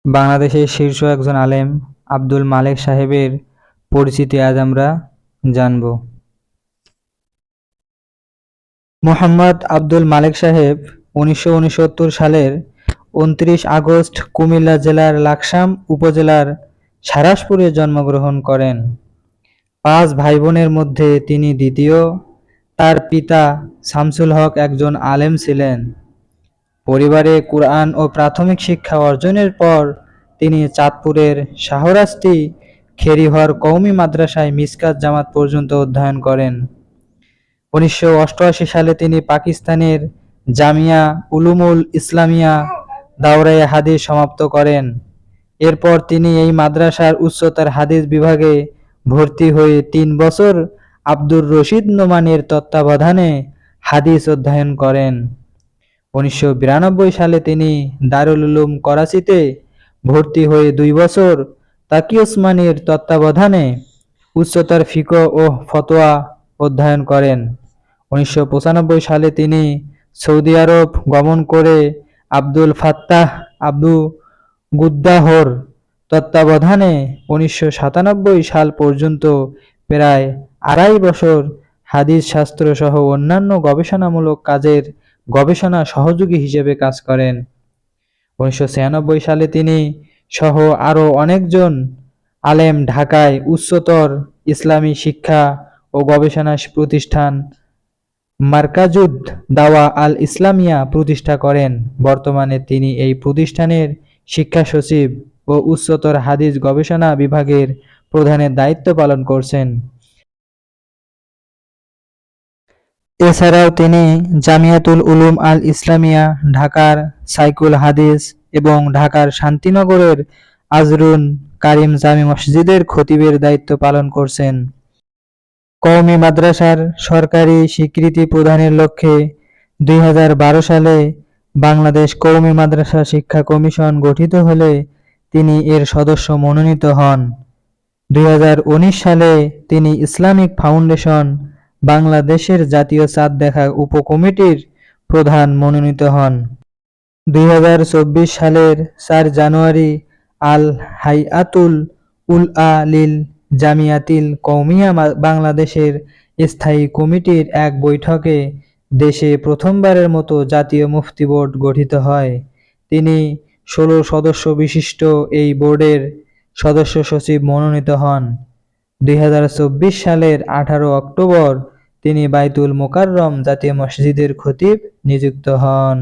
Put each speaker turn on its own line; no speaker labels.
বাংলাদেশের শীর্ষ একজন আলেম আব্দুল মালেক সাহেবের পরিচিতি আজ আমরা জানব। মোহাম্মদ আব্দুল মালেক সাহেব ১৯৬৯ সালের ২৯ আগস্ট কুমিল্লা জেলার লাকসাম উপজেলার সারাসপুরে জন্মগ্রহণ করেন। ৫ ভাইবোনের মধ্যে তিনি দ্বিতীয়। তার পিতা শামসুল হক একজন আলেম ছিলেন। পরিবারে কুরআন ও প্রাথমিক শিক্ষা অর্জনের পর তিনি চাঁদপুরের শাহরাস্তি খেরিহর কওমি মাদ্রাসায় মিসকাত জামাত পর্যন্ত অধ্যয়ন করেন। ১৯৮৮ সালে তিনি পাকিস্তানের জামিয়া উলুমুল ইসলামিয়া দাওরায়ে হাদিস সমাপ্ত করেন। এরপর তিনি এই মাদ্রাসার উচ্চতর হাদিস বিভাগে ভর্তি হয়ে ৩ বছর আব্দুর রশিদ নোমানের তত্ত্বাবধানে হাদিস অধ্যয়ন করেন। ১৯৯২ সালে তিনি দারুল উলুম করাচিতে ভর্তি হয়ে ২ বছর তাকি ওসমানীর তত্ত্বাবধানে উচ্চতর ফিকহ ও ফতোয়া অধ্যয়ন করেন। ১৯৯৫ সালে তিনি সৌদি আরব গমন করে আব্দুল ফাত্তাহ আবু গুদ্দাহর তত্ত্বাবধানে ১৯৯৭ সাল পর্যন্ত প্রায় ২.৫ বছর হাদিস শাস্ত্র সহ অন্যান্য গবেষণামূলক কাজের গবেষণা সহযোগী হিসেবে কাজ করেন। ১৯৯৬ সালে তিনি সহ আরও অনেকজন আলেম ঢাকায় উচ্চতর ইসলামী শিক্ষা ও গবেষণা প্রতিষ্ঠান মারকাজুদ দাওয়া আল ইসলামিয়া প্রতিষ্ঠা করেন। বর্তমানে তিনি এই প্রতিষ্ঠানের শিক্ষা সচিব ও উচ্চতর হাদিস গবেষণা বিভাগের প্রধানের দায়িত্ব পালন করছেন। এছাড়াও তিনি জামিয়াতুল উলুম আল ইসলামিয়া, ঢাকার সাইকুল হাদিস এবং ঢাকার শান্তিনগরের আজরুন কারিম জামে মসজিদের খতিবের দায়িত্ব পালন করছেন। কওমি মাদ্রাসার সরকারি স্বীকৃতি প্রদানের লক্ষ্যে ২০১২ সালে বাংলাদেশ কওমি মাদ্রাসা শিক্ষা কমিশন গঠিত হলে তিনি এর সদস্য মনোনীত হন। ২০১৯ সালে তিনি ইসলামিক ফাউন্ডেশন বাংলাদেশের জাতীয় চাঁদ দেখা উপকমিটির প্রধান মনোনীত হন। ২০২৪ সালের ৪ জানুয়ারি আল হাইআতুল উলআ লিল জামিয়াতিল কওমিয়া বাংলাদেশের স্থায়ী কমিটির এক বৈঠকে দেশে প্রথমবারের মতো জাতীয় মুফতি বোর্ড গঠিত হয়। তিনি ১৬ সদস্য বিশিষ্ট এই বোর্ডের সদস্য সচিব মনোনীত হন। ২০২৪ সালের ১৮ অক্টোবর তিনি বাইতুল মোকাররম জাতীয় মসজিদের খতিব নিযুক্ত হন।